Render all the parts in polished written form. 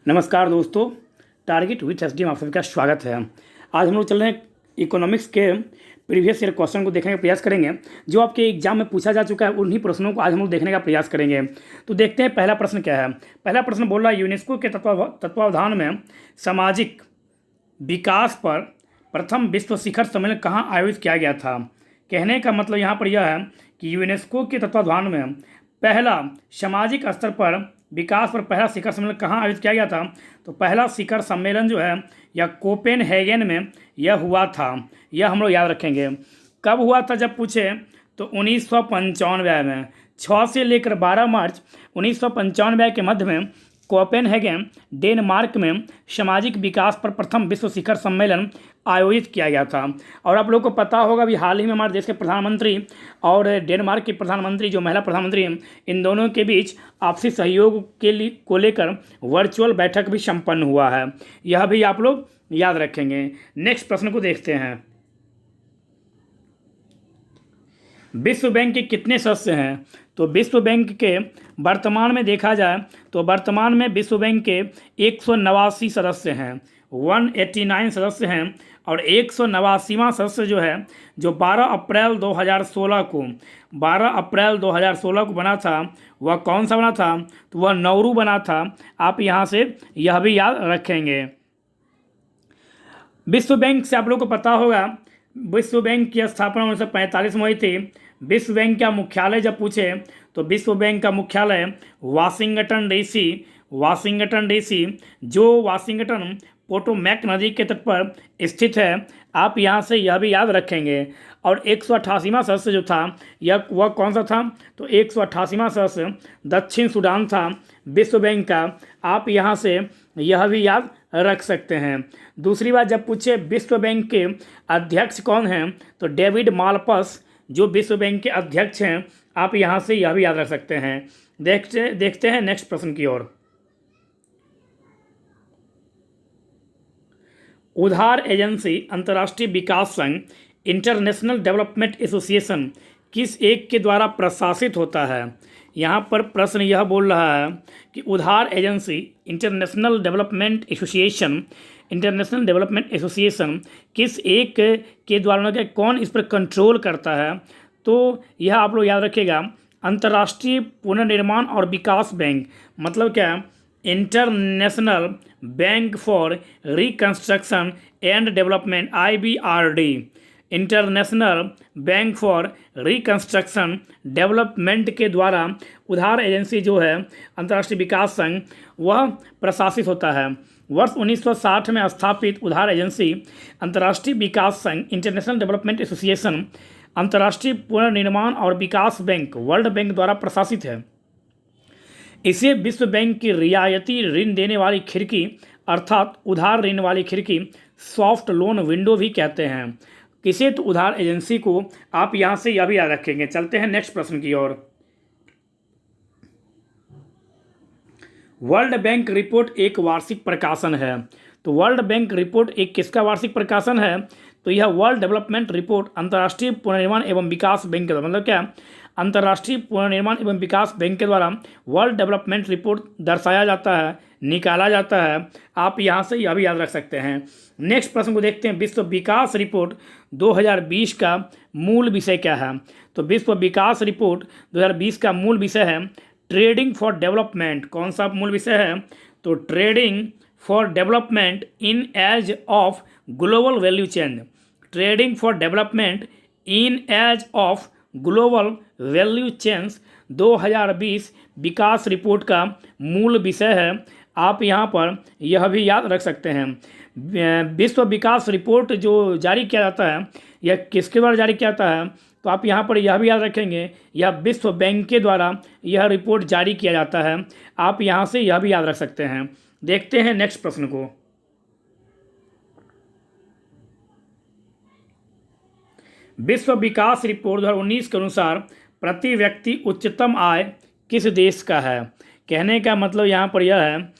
नमस्कार दोस्तों, target with SDM आप सभी का स्वागत है। आज हम लोग चल रहे हैं इकोनॉमिक्स के प्रीवियस ईयर क्वेश्चन को देखने का प्रयास करेंगे जो आपके एग्जाम में पूछा जा चुका है। उन्हीं प्रश्नों को आज हम लोग देखने का प्रयास करेंगे। तो देखते हैं पहला प्रश्न क्या है। पहला प्रश्न बोल रहा है, यूनेस्को के तत्वावधान में सामाजिक विकास पर प्रथम विश्व शिखर सम्मेलन कहाँ आयोजित किया गया था। कहने का मतलब यहाँ पर यह है कि यूनेस्को के तत्वावधान में पहला सामाजिक स्तर पर विकास पर पहला शिखर सम्मेलन कहाँ आयोजित किया गया था। तो पहला शिखर सम्मेलन जो है यह कोपेनहेगन में यह हुआ था। यह हम लोग याद रखेंगे। कब हुआ था जब पूछे तो 1995 में 6 से लेकर 12 मार्च 1995 के मध्य में कोपेनहेगन डेनमार्क में सामाजिक विकास पर प्रथम विश्व शिखर सम्मेलन आयोजित किया गया था। और आप लोगों को पता होगा अभी हाल ही में हमारे देश के प्रधानमंत्री और डेनमार्क की प्रधानमंत्री जो महिला प्रधानमंत्री हैं, इन दोनों के बीच आपसी सहयोग के लिए को लेकर वर्चुअल बैठक भी संपन्न हुआ है। यह भी आप लोग याद रखेंगे। नेक्स्ट प्रश्न को देखते हैं। विश्व बैंक के कितने सदस्य हैं। तो विश्व बैंक के वर्तमान में देखा जाए तो वर्तमान में विश्व बैंक के 189 सदस्य हैं, 189 सदस्य हैं। और 189वां सदस्य जो है जो 12 अप्रैल 2016 को बना था, वह कौन सा बना था। तो वह नौरू बना था। आप यहाँ से यह भी याद रखेंगे। विश्व बैंक से आप लोग को पता होगा विश्व बैंक की स्थापना 1945 में हुई थी। विश्व बैंक का मुख्यालय जब पूछे तो विश्व बैंक का मुख्यालय वाशिंगटन डीसी जो वाशिंगटन पोटोमैक नदी के तट पर स्थित है। आप यहाँ से यह भी याद रखेंगे। और 188वां सदस्य जो था वह कौन सा था। तो 188वां सदस्य दक्षिण सूडान था विश्व बैंक का। आप यहाँ से यह भी याद रख सकते हैं। दूसरी बात जब पूछे विश्व बैंक के अध्यक्ष कौन हैं तो डेविड मालपस जो विश्व बैंक के अध्यक्ष हैं। आप यहाँ से यह भी याद रख सकते हैं। देखते हैं नेक्स्ट प्रश्न की ओर। उधार एजेंसी अंतर्राष्ट्रीय विकास संघ इंटरनेशनल डेवलपमेंट एसोसिएशन किस एक के द्वारा प्रशासित होता है। यहाँ पर प्रश्न यह बोल रहा है कि उधार एजेंसी इंटरनेशनल डेवलपमेंट एसोसिएशन किस एक के द्वारा कौन इस पर कंट्रोल करता है। तो यह आप लोग याद रखिएगा। अंतर्राष्ट्रीय पुनर्निर्माण और विकास बैंक मतलब क्या है, international bank for reconstruction and development IBRD, international bank for reconstruction development के द्वारा उधार एजेंसी जो है अंतर्राष्ट्रीय विकास संघ वह प्रशासित होता है। वर्ष 1960 में स्थापित उधार एजेंसी अंतर्राष्ट्रीय विकास संघ इंटरनेशनल डेवलपमेंट एसोसिएशन अंतर्राष्ट्रीय पुनर्निर्माण और विकास बैंक वर्ल्ड बैंक द्वारा प्रशासित है। इसे विश्व बैंक की रियायती ऋण देने वाली खिड़की अर्थात उधार ऋण वाली खिड़की सॉफ्ट लोन विंडो भी कहते हैं। किसे तो उधार एजेंसी को। आप यहाँ से यह भी याद रखेंगे। चलते हैं नेक्स्ट प्रश्न की ओर। वर्ल्ड बैंक रिपोर्ट एक वार्षिक प्रकाशन है। तो वर्ल्ड बैंक रिपोर्ट एक किसका वार्षिक प्रकाशन है। तो यह वर्ल्ड डेवलपमेंट रिपोर्ट अंतर्राष्ट्रीय पुनर्निर्माण एवं विकास बैंक के द्वारा मतलब क्या अंतर्राष्ट्रीय पुनर्निर्माण एवं विकास बैंक के द्वारा वर्ल्ड डेवलपमेंट रिपोर्ट दर्शाया जाता है, निकाला जाता है। आप यहाँ से यह भी याद रख सकते हैं। नेक्स्ट प्रश्न को देखते हैं। विश्व विकास रिपोर्ट 2020 का मूल विषय क्या है। तो विश्व विकास रिपोर्ट 2020 का मूल विषय है ट्रेडिंग फॉर डेवलपमेंट। कौन सा मूल विषय है। तो trading for development in age of global value chain. Trading for development in age of global value chains 2020 विकास रिपोर्ट का मूल विषय है। आप यहाँ पर यह भी याद रख सकते हैं। विश्व विकास रिपोर्ट जो जारी किया जाता है यह किसके द्वारा जारी किया जाता है। तो आप यहाँ पर यह भी याद रखेंगे यह विश्व बैंक के द्वारा यह रिपोर्ट जारी किया जाता है। आप यहाँ से यह भी याद रख सकते हैं। देखते हैं नेक्स्ट प्रश्न को। विश्व विकास रिपोर्ट 2019 के अनुसार प्रति व्यक्ति उच्चतम आय किस देश का है। कहने का मतलब यहाँ पर यह है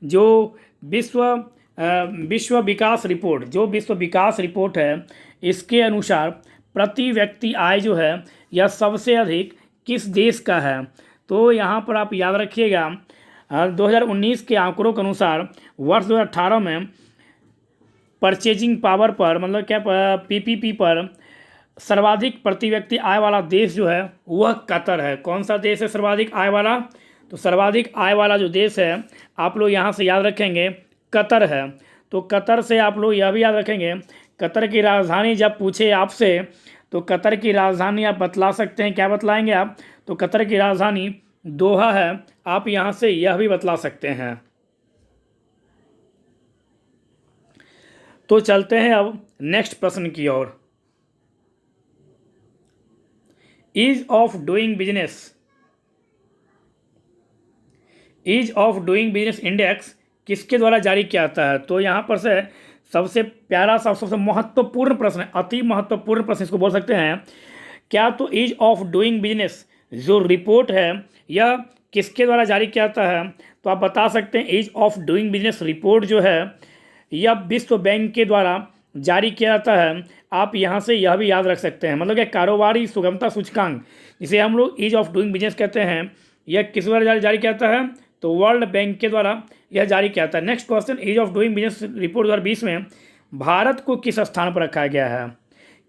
जो विश्व विकास रिपोर्ट है इसके अनुसार प्रति व्यक्ति आय जो है यह सबसे अधिक किस देश का है। तो यहाँ पर आप याद रखिएगा 2019 के आंकड़ों के अनुसार वर्ष 2018 में परचेजिंग पावर पर, मतलब क्या, पीपीपी पर सर्वाधिक प्रति व्यक्ति आय वाला देश जो है वह कतर है। कौन सा देश है सर्वाधिक आय वाला? तो सर्वाधिक आय वाला जो देश है आप लोग यहाँ से याद रखेंगे कतर है। तो कतर से आप लोग यह भी याद रखेंगे, कतर की राजधानी जब पूछे आपसे तो कतर की राजधानी आप बतला सकते हैं। क्या बतलाएंगे आप? तो कतर की राजधानी दोहा है। आप यहाँ से यह भी बतला सकते हैं। तो चलते हैं अब नेक्स्ट प्रश्न की ओर। Ease of doing business, ease of doing business index किसके द्वारा जारी किया जाता है? तो यहाँ पर से सबसे प्यारा सा, सबसे महत्वपूर्ण प्रश्न है, अति महत्वपूर्ण प्रश्न इसको बोल सकते हैं। क्या? तो ईज ऑफ डूइंग बिजनेस जो रिपोर्ट है यह किसके द्वारा जारी किया जाता है? तो आप बता सकते हैं ease of doing business report जो है यह विश्व बैंक के द्वारा जारी किया जाता है। आप यहाँ से यह भी याद रख सकते हैं, मतलब कि कारोबारी सुगमता सूचकांक जिसे हम लोग ईज ऑफ डूइंग बिजनेस कहते हैं, यह किस द्वारा जारी किया जाता है? तो वर्ल्ड बैंक के द्वारा यह जारी किया जाता है। Next question, ease of doing business report 2020 में भारत को किस स्थान पर रखा गया है?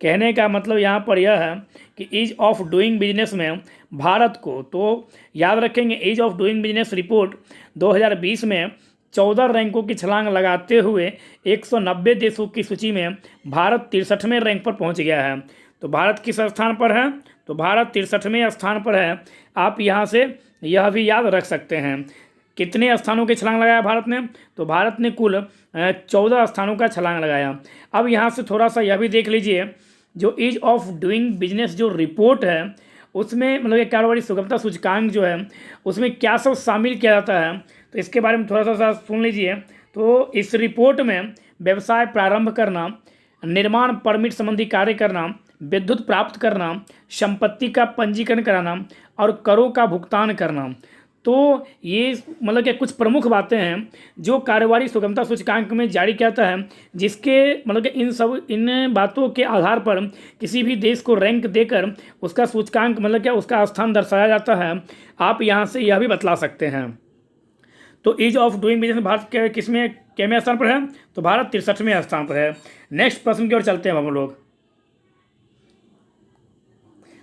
कहने का मतलब यहाँ पर यह है कि ईज ऑफ डूइंग बिजनेस में भारत को, तो याद रखेंगे ease of doing business report 2020 में 14 रैंकों की छलांग लगाते हुए 190 देशों की सूची में भारत 63वें रैंक पर पहुंच गया है। तो भारत किस स्थान पर है? तो भारत 63वें स्थान पर है। आप यहाँ से यह भी याद रख सकते हैं। कितने स्थानों की छलांग लगाया भारत ने? तो भारत ने कुल 14 स्थानों का छलांग लगाया। अब यहाँ से थोड़ा सा यह भी देख लीजिए, जो ईज ऑफ डूइंग बिजनेस जो रिपोर्ट है उसमें, मतलब ये कारोबारी सुगमता सूचकांक जो है उसमें क्या सब शामिल किया जाता है, तो इसके बारे में थोड़ा सा सुन लीजिए। तो इस रिपोर्ट में व्यवसाय प्रारंभ करना, निर्माण परमिट संबंधी कार्य करना, विद्युत प्राप्त करना, संपत्ति का पंजीकरण कराना और करों का भुगतान करना। तो ये मतलब कि कुछ प्रमुख बातें हैं जो कारोबारी सुगमता सूचकांक में जारी किया जाता है, जिसके मतलब कि इन बातों के आधार पर किसी भी देश को रैंक देकर उसका सूचकांक, मतलब क्या, उसका स्थान दर्शाया जाता है। आप यहाँ से यह भी बतला सकते हैं। तो ease of doing business Bharat के किसमें, केवें स्थान पर है? तो भारत 63वें स्थान पर है। नेक्स्ट प्रश्न की ओर चलते हैं हम लोग।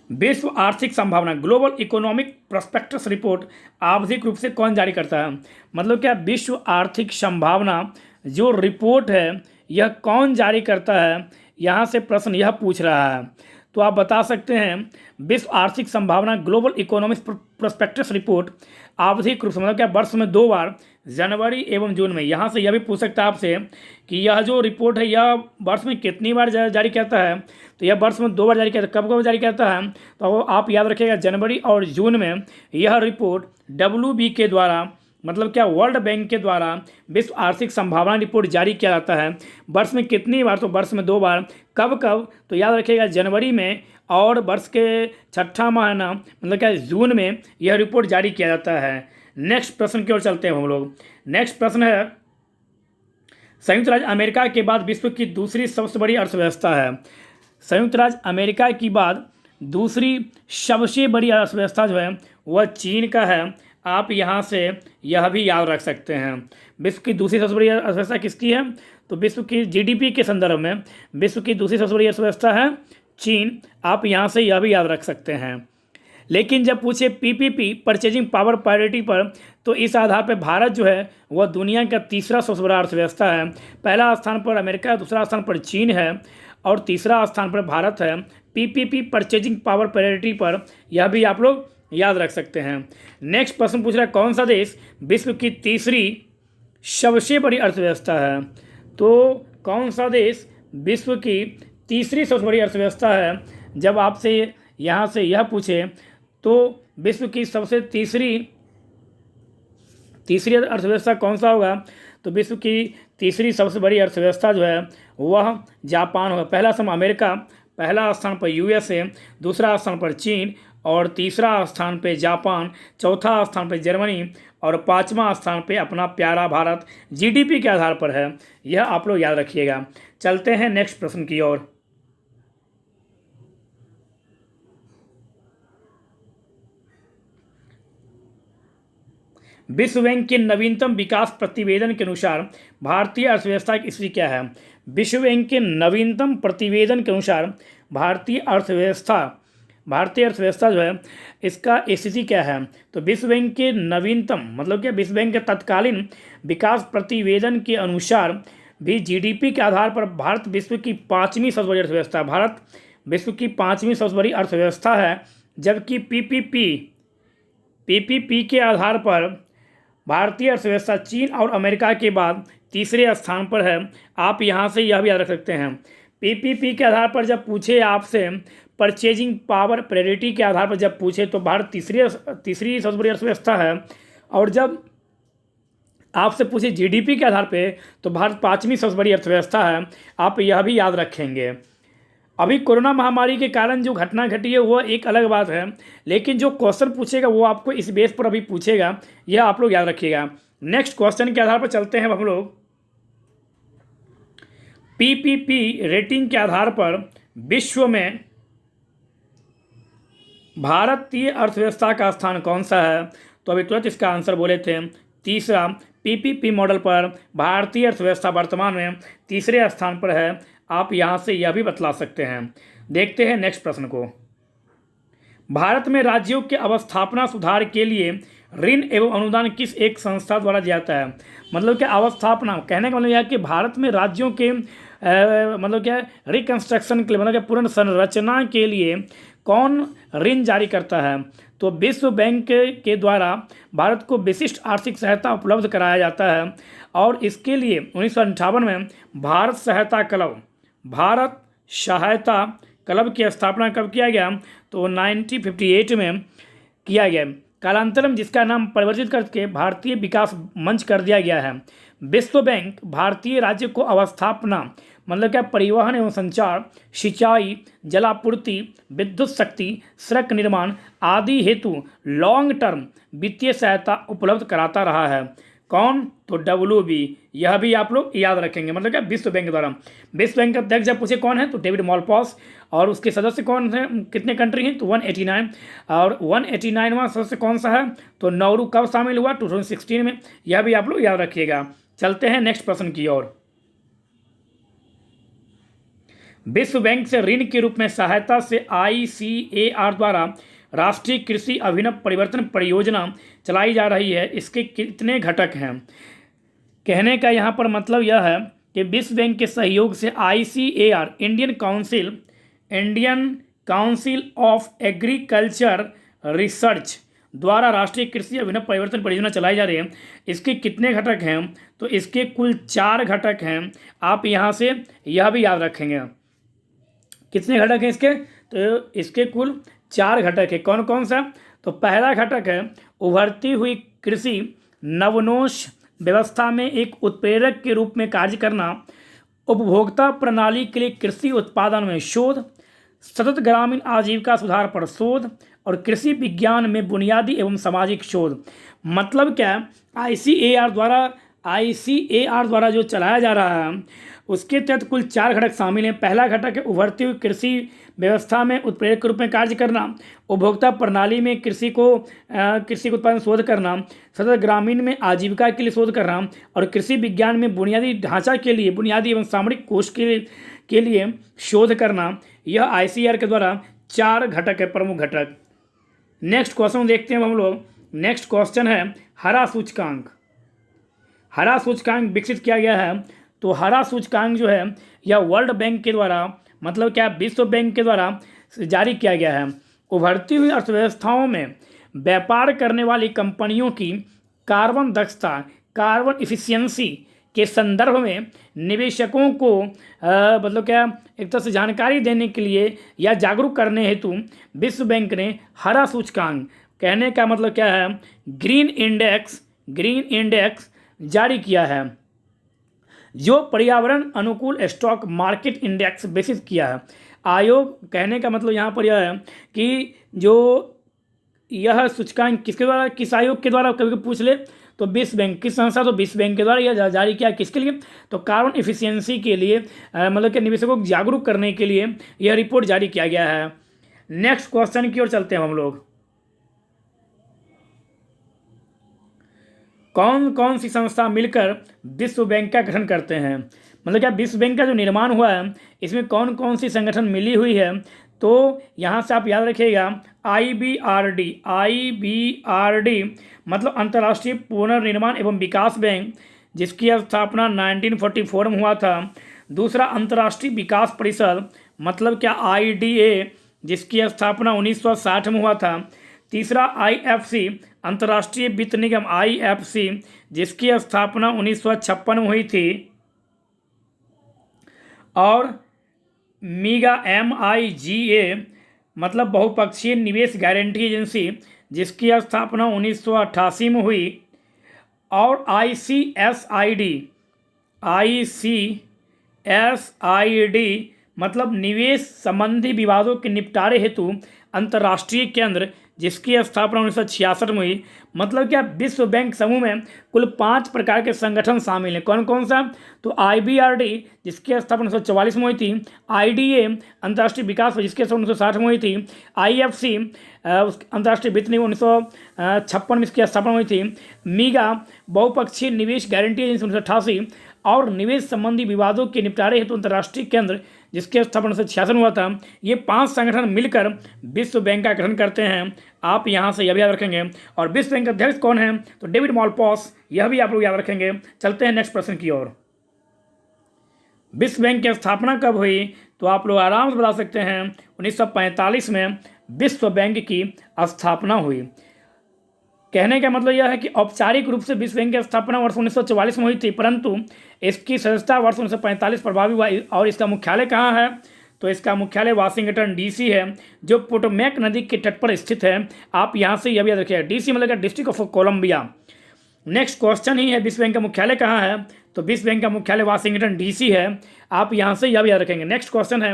विश्व आर्थिक संभावना ग्लोबल इकोनॉमिक प्रोस्पेक्टस रिपोर्ट आवधिक रूप से कौन जारी करता है? मतलब क्या विश्व आर्थिक संभावना जो रिपोर्ट है यह कौन जारी करता है? यहाँ से प्रश्न यह पूछ रहा है। तो आप बता सकते हैं विश्व आर्थिक संभावना ग्लोबल इकोनॉमिक प्रोस्पेक्टस रिपोर्ट आवधिक रूप से, मतलब क्या वर्ष में 2 बार, जनवरी एवं जून में। यहाँ से यह भी पूछ सकता है आपसे कि यह जो रिपोर्ट है यह वर्ष में कितनी बार जारी करता है? तो यह वर्ष में 2 बार जारी करता है। कब कब जारी करता है? तो आप याद रखिएगा जनवरी और जून में यह रिपोर्ट WB के द्वारा, मतलब क्या वर्ल्ड बैंक के द्वारा विश्व आर्थिक संभावना रिपोर्ट जारी किया जाता है। वर्ष में कितनी बार? तो वर्ष में 2 बार। कब कब? तो याद रखिएगा जनवरी में, और वर्ष के छठा महीना मतलब क्या जून में यह रिपोर्ट जारी किया जाता है। नेक्स्ट प्रश्न की ओर चलते हैं हम लोग। नेक्स्ट प्रश्न है, संयुक्त राज्य अमेरिका के बाद विश्व की दूसरी सबसे बड़ी अर्थव्यवस्था है। संयुक्त राज्य अमेरिका की बाद दूसरी सबसे बड़ी अर्थव्यवस्था जो है वह चीन का है। आप यहाँ से यह भी याद रख सकते हैं। विश्व की दूसरी सबसे बड़ी अर्थव्यवस्था किसकी है? तो विश्व की GDP के संदर्भ में विश्व की दूसरी सबसे बड़ी अर्थव्यवस्था है चीन। आप यहाँ से यह भी याद रख सकते हैं। लेकिन जब पूछे PPP परचेजिंग पावर पैरिटी पर, तो इस आधार पर भारत जो है वह दुनिया का तीसरा सबसे बड़ा अर्थव्यवस्था है। पहला स्थान पर अमेरिका, दूसरा स्थान पर चीन है और तीसरा स्थान पर भारत है। PPP परचेजिंग पावर पैरिटी पर यह भी आप लोग याद रख सकते हैं। नेक्स्ट प्रश्न पूछ रहा है, कौन सा देश विश्व की तीसरी सबसे बड़ी अर्थव्यवस्था है? तो कौन सा देश विश्व की तीसरी सबसे बड़ी अर्थव्यवस्था है? जब आपसे यहाँ से यह पूछे तो विश्व की सबसे तीसरी अर्थव्यवस्था कौन सा होगा? तो विश्व की तीसरी सबसे बड़ी अर्थव्यवस्था जो है वह जापान होगा। पहला स्थान अमेरिका, पहला स्थान पर USA, दूसरा स्थान पर चीन और तीसरा स्थान पे जापान, चौथा स्थान पे जर्मनी और पांचवा स्थान पे अपना प्यारा भारत GDP के आधार पर है। यह आप लोग याद रखिएगा। चलते हैं नेक्स्ट प्रश्न की ओर। विश्व बैंक के नवीनतम विकास प्रतिवेदन के अनुसार भारतीय अर्थव्यवस्था की स्थिति क्या है? विश्व बैंक के नवीनतम प्रतिवेदन के अनुसार भारतीय अर्थव्यवस्था जो है इसका स्थिति क्या है? तो विश्व बैंक के नवीनतम मतलब क्या, विश्व बैंक के तत्कालीन विकास प्रतिवेदन के अनुसार भी जीडीपी के आधार पर भारत विश्व की 5वीं सबसे बड़ी अर्थव्यवस्था है। भारत विश्व की 5वीं सबसे बड़ी अर्थव्यवस्था है, जबकि पीपीपी के आधार पर भारतीय अर्थव्यवस्था चीन और अमेरिका के बाद तीसरे स्थान पर है। आप यहाँ से यह भी याद रख सकते हैं, पीपीपी के आधार पर जब पूछे आपसे, परचेजिंग पावर पैरिटी के आधार पर जब पूछे तो भारत तीसरी सबसे बड़ी अर्थव्यवस्था है, और जब आपसे पूछे जीडीपी के आधार पे तो भारत 5वीं सबसे बड़ी अर्थव्यवस्था है। आप यह भी याद रखेंगे। अभी कोरोना महामारी के कारण जो घटना घटी है वो एक अलग बात है, लेकिन जो क्वेश्चन पूछेगा वो आपको इस बेस पर अभी पूछेगा, यह आप लोग याद रखिएगा। नेक्स्ट क्वेश्चन के आधार पर चलते हैं हम लोग। पीपीपी रेटिंग के आधार पर विश्व में भारतीय अर्थव्यवस्था का स्थान कौन सा है? तो अभी तुरंत इसका आंसर बोले थे तीसरा। पीपीपी मॉडल पर भारतीय अर्थव्यवस्था वर्तमान में तीसरे स्थान पर है। आप यहाँ से यह भी बतला सकते हैं। देखते हैं नेक्स्ट प्रश्न को। भारत में राज्यों के अवस्थापना सुधार के लिए ऋण एवं अनुदान किस एक संस्था द्वारा दिया जाता है? मतलब क्या अवस्थापना कहने का मतलब यह है कि भारत में राज्यों के मतलब क्या रिकंस्ट्रक्शन के लिए, मतलब क्या पुनर्संरचना के लिए कौन ऋण जारी करता है? तो विश्व बैंक के द्वारा भारत को विशिष्ट आर्थिक सहायता उपलब्ध कराया जाता है, और इसके लिए 1958 में भारत सहायता क्लब की स्थापना कब किया गया? तो 1958 में किया गया। कालांतर में जिसका नाम परिवर्तित करके भारतीय विकास मंच कर दिया गया है। विश्व बैंक भारतीय राज्य को अवस्थापना मतलब क्या परिवहन एवं संचार, सिंचाई, जलापूर्ति, विद्युत शक्ति, सड़क निर्माण आदि हेतु लॉन्ग टर्म वित्तीय सहायता उपलब्ध कराता रहा है। कौन? तो WB। यह भी आप लोग याद रखेंगे, मतलब क्या विश्व बैंक द्वारा। विश्व बैंक का अध्यक्ष जब पूछे कौन है तो डेविड मालपास, और उसके सदस्य कौन है, कितने कंट्री हैं? तो 189। और 189वां सदस्य कौन सा है? तो नाउरू। कब शामिल हुआ? 2016 में। यह भी आप लोग याद रखिएगा। चलते हैं नेक्स्ट प्रश्न की ओर। विश्व बैंक से ऋण के रूप में सहायता से ICAR द्वारा राष्ट्रीय कृषि अभिनव परिवर्तन परियोजना चलाई जा रही है। इसके कितने घटक हैं? कहने का यहाँ पर मतलब यह है कि विश्व बैंक के सहयोग से ICAR Indian council of agriculture research द्वारा राष्ट्रीय कृषि अभिनव परिवर्तन परियोजना चलाई जा रही है। इसके कितने घटक हैं? तो इसके कुल 4 घटक हैं। आप यहाँ से यह भी याद रखेंगे। कितने घटक हैं इसके? तो इसके कुल 4 घटक है। कौन कौन सा? तो पहला घटक है उभरती हुई कृषि नवोन्मेष व्यवस्था में एक उत्प्रेरक के रूप में कार्य करना, उपभोक्ता प्रणाली के लिए कृषि उत्पादन में शोध, सतत ग्रामीण आजीविका सुधार पर शोध, और कृषि विज्ञान में बुनियादी एवं सामाजिक शोध। मतलब क्या? ICAR द्वारा जो चलाया जा रहा है उसके तहत कुल 4 घटक शामिल हैं। पहला घटक है उभरती हुई कृषि व्यवस्था में उत्प्रेरक के रूप में कार्य करना, उपभोक्ता प्रणाली में कृषि के उत्पादन शोध करना, सतत ग्रामीण में आजीविका के लिए शोध करना, और कृषि विज्ञान में बुनियादी ढांचा के लिए बुनियादी एवं सामरिक कोष के लिए शोध करना। यह ICAR के द्वारा 4 घटक है, प्रमुख घटक। नेक्स्ट क्वेश्चन देखते हैं हम लोग। नेक्स्ट क्वेश्चन है हरा सूचकांक। हरा सूचकांक विकसित किया गया है। तो हरा सूचकांक जो है यह वर्ल्ड बैंक के द्वारा मतलब क्या विश्व बैंक के द्वारा जारी किया गया है। उभरती हुई अर्थव्यवस्थाओं में व्यापार करने वाली कंपनियों की कार्बन दक्षता, कार्बन इफिशियंसी के संदर्भ में निवेशकों को मतलब क्या एक तरह से जानकारी देने के लिए या जागरूक करने हेतु विश्व बैंक ने हरा सूचकांक, कहने का मतलब क्या है ग्रीन इंडेक्स जारी किया है, जो पर्यावरण अनुकूल स्टॉक मार्केट इंडेक्स विकसित किया है। आयोग, कहने का मतलब यहाँ पर यह है कि जो यह सूचकांक किसके द्वारा, किस आयोग के द्वारा कभी पूछ ले तो विश्व बैंक, किस संस्था? तो विश्व बैंक के द्वारा यह जारी किया। किसके लिए? तो कार्बन इफिशियंसी के लिए मतलब कि निवेशकों को जागरूक करने के लिए यह रिपोर्ट जारी किया गया है। नेक्स्ट क्वेश्चन की ओर चलते हैं हम लोग। कौन कौन सी संस्था मिलकर विश्व बैंक का गठन करते हैं? मतलब क्या विश्व बैंक का जो निर्माण हुआ है इसमें कौन कौन सी संगठन मिली हुई है? तो यहाँ से आप याद रखिएगा IBRD मतलब अंतर्राष्ट्रीय पुनर्निर्माण एवं विकास बैंक, जिसकी स्थापना 1944 में हुआ था। दूसरा अंतर्राष्ट्रीय विकास परिषद मतलब क्या IDA, जिसकी स्थापना 1960 में हुआ था। तीसरा IFC अंतर्राष्ट्रीय वित्त निगम IFC, जिसकी स्थापना 1956 में हुई थी। और MIGA मतलब बहुपक्षीय निवेश गारंटी एजेंसी, जिसकी स्थापना 1988 में हुई। और ICSID मतलब निवेश संबंधी विवादों के निपटारे हेतु अंतर्राष्ट्रीय केंद्र, जिसकी स्थापना 1966 में हुई। मतलब क्या विश्व बैंक समूह में कुल 5 प्रकार के संगठन शामिल हैं। कौन कौन सा? तो IBRD, जिसकी स्थापना 1944 में हुई थी। IDA अंतर्राष्ट्रीय विकास, जिसकी स्थापना 1960 में हुई थी। IFC अंतर्राष्ट्रीय वित्त निगम 1956 में इसकी स्थापना हुई थी। MIGA बहुपक्षीय निवेश गारंटी एजेंसी 1988 और निवेश संबंधी विवादों के निपटारे हेतु अंतर्राष्ट्रीय केंद्र, जिसके स्थापना 1966 में हुआ था। ये 5 संगठन मिलकर विश्व बैंक का गठन करते हैं। आप यहाँ से यह भी याद रखेंगे। और विश्व बैंक अध्यक्ष कौन है? तो डेविड मालपास, यह भी आप लोग याद रखेंगे। चलते हैं नेक्स्ट प्रश्न की ओर। विश्व बैंक की स्थापना कब हुई? तो आप लोग आराम से बता सकते हैं 1945 में विश्व बैंक की स्थापना हुई। कहने का मतलब यह है कि औपचारिक रूप से विश्व बैंक की स्थापना वर्ष 1944 में हुई थी, परंतु इसकी सदस्यता वर्ष 1945 प्रभावी हुआ। और इसका मुख्यालय कहाँ है? तो इसका मुख्यालय वाशिंगटन DC है, जो पोटोमैक नदी के तट पर स्थित है। आप यहाँ से यह भी याद रखिएगा, DC मतलब district of Columbia. Next question ही है विश्व बैंक का मुख्यालय कहाँ है? तो विश्व बैंक का मुख्यालय वाशिंगटन DC है। आप यहाँ से यह भी याद रखेंगे। नेक्स्ट क्वेश्चन है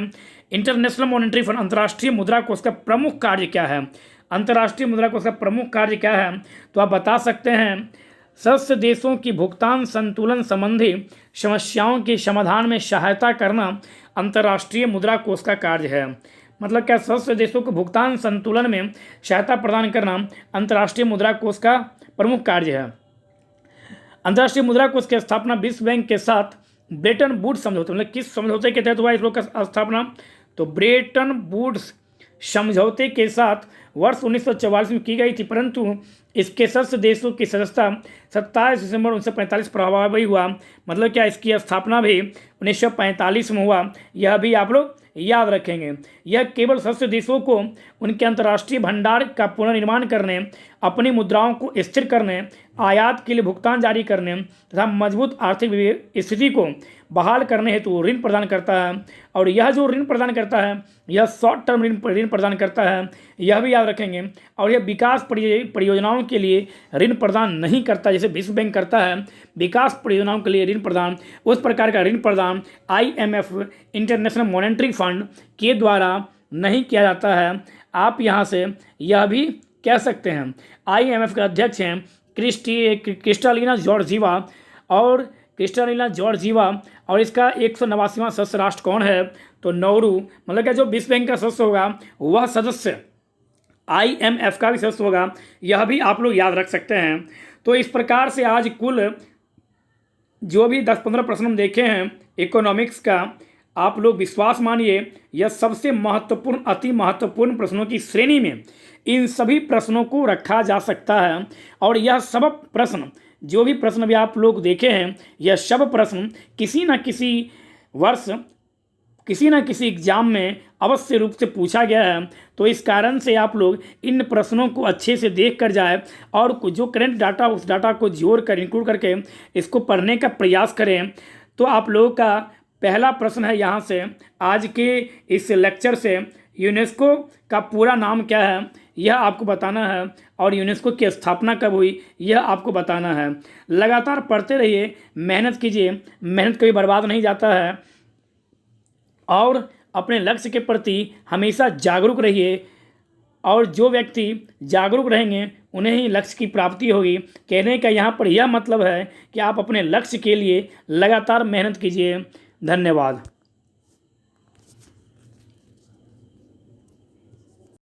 इंटरनेशनल मॉनेटरी फंड अंतर्राष्ट्रीय मुद्रा कोष का प्रमुख कार्य क्या है? अंतर्राष्ट्रीय मुद्रा कोष का प्रमुख कार्य क्या है? तो आप बता सकते हैं सदस्य देशों की भुगतान संतुलन संबंधी समस्याओं के समाधान में सहायता करना अंतर्राष्ट्रीय मुद्रा कोष का कार्य है। मतलब क्या सदस्य देशों को भुगतान संतुलन में सहायता प्रदान करना अंतर्राष्ट्रीय मुद्रा कोष का प्रमुख कार्य है। अंतर्राष्ट्रीय मुद्रा कोष की स्थापना विश्व बैंक के साथ ब्रेटन वुड्स समझौते मतलब किस समझौते के तहत हुआ इस लोग का स्थापना? तो ब्रेटन वुड्स समझौते के साथ वर्ष 1944 में की गई थी, परंतु इसके सदस्य देशों की सदस्यता 27 दिसंबर 1945 प्रभावी हुआ। मतलब क्या इसकी स्थापना भी 1945 में हुआ। यह भी आप लोग याद रखेंगे। यह केवल सदस्य देशों को उनके अंतर्राष्ट्रीय भंडार का पुनर्निर्माण करने, अपनी मुद्राओं को स्थिर करने, आयात के लिए भुगतान जारी करने तथा मजबूत आर्थिक स्थिति को बहाल करने हेतु ऋण प्रदान करता है। और यह जो ऋण प्रदान करता है यह शॉर्ट टर्म ऋण प्रदान करता है, यह भी याद रखेंगे। और यह विकास परियोजनाओं के लिए ऋण प्रदान नहीं करता जैसे विश्व बैंक करता है। विकास परियोजनाओं के लिए ऋण प्रदान, उस प्रकार का ऋण प्रदान IMF इंटरनेशनल मॉनेटरी फंड के द्वारा नहीं किया जाता है। आप यहाँ से यह भी कह सकते हैं IMF के अध्यक्ष हैं क्रिस्टालिना जॉर्जिवा और इसका 189वां सदस्य राष्ट्र कौन है? तो नौरू। मतलब क्या जो विश्व बैंक का सदस्य होगा वह सदस्य IMF का भी सदस्य होगा। यह भी आप लोग याद रख सकते हैं। तो इस प्रकार से आज कुल जो भी 10-15 प्रश्न हम देखे हैं इकोनॉमिक्स का, आप लोग विश्वास मानिए यह सबसे महत्वपूर्ण अति महत्वपूर्ण प्रश्नों की श्रेणी में इन सभी प्रश्नों को रखा जा सकता है। और यह सब प्रश्न जो भी प्रश्न भी आप लोग देखे हैं यह सब प्रश्न किसी न किसी वर्ष किसी न किसी एग्जाम में अवश्य रूप से पूछा गया है। तो इस कारण से आप लोग इन प्रश्नों को अच्छे से देख कर जाए और जो करंट डाटा उस डाटा को जोड़ कर इंक्लूड करके इसको पढ़ने का प्रयास करें। तो आप लोगों का पहला प्रश्न है यहाँ से आज के इस लेक्चर से, यूनेस्को का पूरा नाम क्या है यह आपको बताना है और यूनेस्को की स्थापना कब हुई यह आपको बताना है। लगातार पढ़ते रहिए, मेहनत कीजिए, मेहनत कभी बर्बाद नहीं जाता है। और अपने लक्ष्य के प्रति हमेशा जागरूक रहिए और जो व्यक्ति जागरूक रहेंगे उन्हें ही लक्ष्य की प्राप्ति होगी। कहने का यहाँ पर यह मतलब है कि आप अपने लक्ष्य के लिए लगातार मेहनत कीजिए। धन्यवाद।